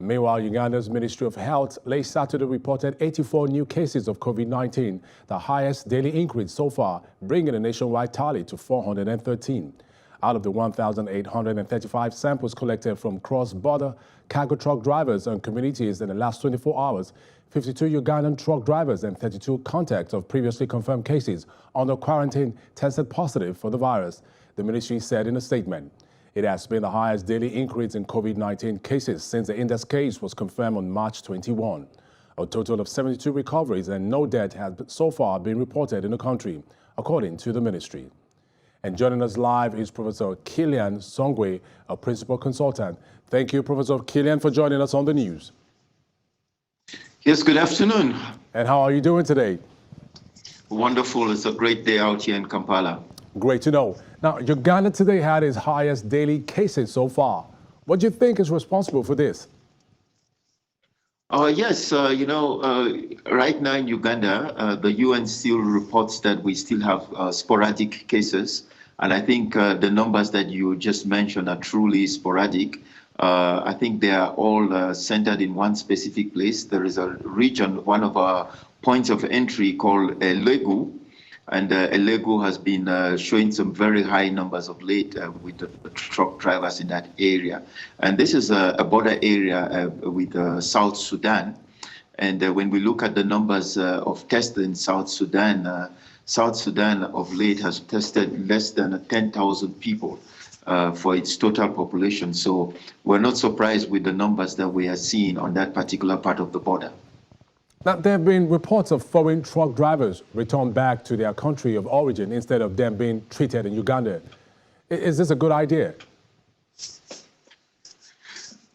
Meanwhile, Uganda's Ministry of Health late Saturday reported 84 new cases of COVID-19, the highest daily increase so far, bringing the nationwide tally to 413. Out of the 1,835 samples collected from cross-border cargo truck drivers and communities in the last 24 hours, 52 Ugandan truck drivers and 32 contacts of previously confirmed cases under quarantine tested positive for the virus, the ministry said in a statement. It has been the highest daily increase in COVID-19 cases since the index case was confirmed on March 21. A total of 72 recoveries and no death has so far been reported in the country, according to the ministry. And joining us live is Professor Kilian Songwe, a principal consultant. Thank you, Professor Kilian, for joining us on the news. Yes, good afternoon. And how are you doing today? Wonderful. It's a great day out here in Kampala. Great to know. Now, Uganda today had its highest daily cases so far. What do you think is responsible for this? Yes, right now in Uganda, the UN still reports that we still have sporadic cases. And I think the numbers that you just mentioned are truly sporadic. I think they are all centered in one specific place. There is a region, one of our points of entry called Legu. And Elegu has been showing some very high numbers of late with the truck drivers in that area. And this is a border area with South Sudan. And when we look at the numbers of tests in South Sudan of late has tested less than 10,000 people for its total population. So we're not surprised with the numbers that we are seeing on that particular part of the border. Now, there have been reports of foreign truck drivers returned back to their country of origin instead of them being treated in Uganda. Is this a good idea?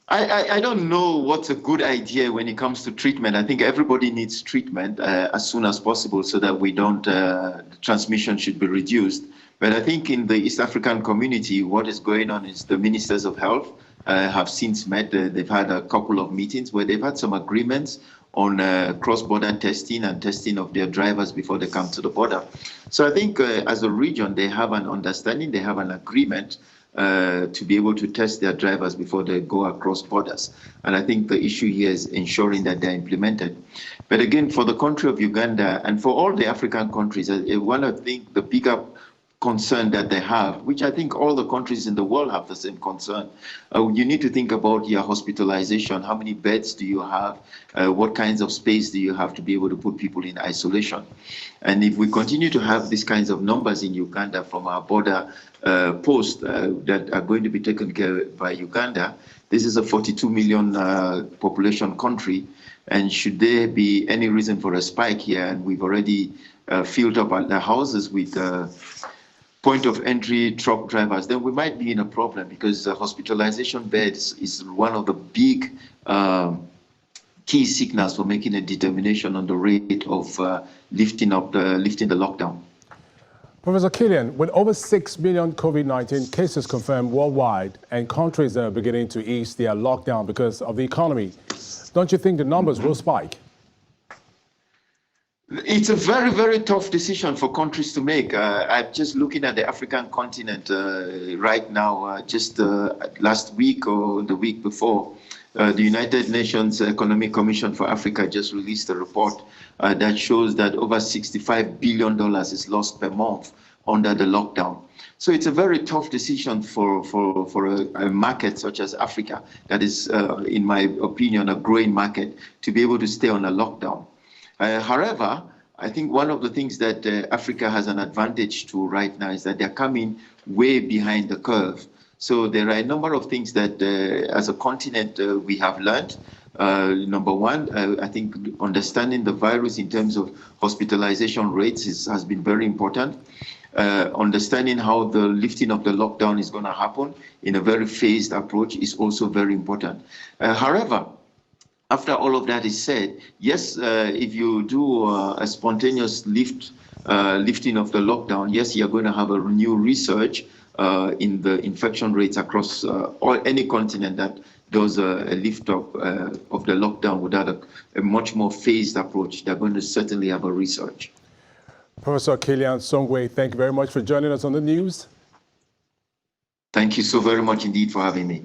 I don't know what's a good idea when it comes to treatment. I think everybody needs treatment as soon as possible so that we don't, the transmission should be reduced. But I think in the East African community, what is going on is the ministers of health have since met. They've had a couple of meetings where they've had some agreements on cross-border testing and testing of their drivers before they come to the border. So I think as a region, they have an understanding, they have an agreement to be able to test their drivers before they go across borders. And I think the issue here is ensuring that they're implemented. But again, for the country of Uganda and for all the African countries, one of the bigger concern that they have, which I think all the countries in the world have the same concern. You need to think about your hospitalization. How many beds do you have? What kinds of space do you have to be able to put people in isolation? And if we continue to have these kinds of numbers in Uganda from our border posts that are going to be taken care of by Uganda, this is a 42 million population country. And should there be any reason for a spike here, and we've already filled up the houses with point of entry truck drivers, then we might be in a problem because hospitalization beds is one of the big key signals for making a determination on the rate of lifting the lockdown. Professor Kilian, with over 6 million COVID-19 cases confirmed worldwide and countries that are beginning to ease their lockdown because of the economy, don't you think the numbers will spike? It's a very, very tough decision for countries to make. I'm just looking at the African continent right now. Just last week or the week before, the United Nations Economic Commission for Africa just released a report that shows that over $65 billion is lost per month under the lockdown. So it's a very tough decision for a market such as Africa, that is, in my opinion, a growing market, to be able to stay on a lockdown. However, I think one of the things that Africa has an advantage to right now is that they're coming way behind the curve. So there are a number of things that as a continent we have learned. Number one, I think understanding the virus in terms of hospitalization rates has been very important. Understanding how the lifting of the lockdown is going to happen in a very phased approach is also very important. However, after all of that is said, yes, if you do a spontaneous lifting of the lockdown, yes, you're going to have a new research in the infection rates across any continent that does a lift up of the lockdown without a much more phased approach. They're going to certainly have a research. Professor Kilian Songwe, thank you very much for joining us on the news. Thank you so very much indeed for having me.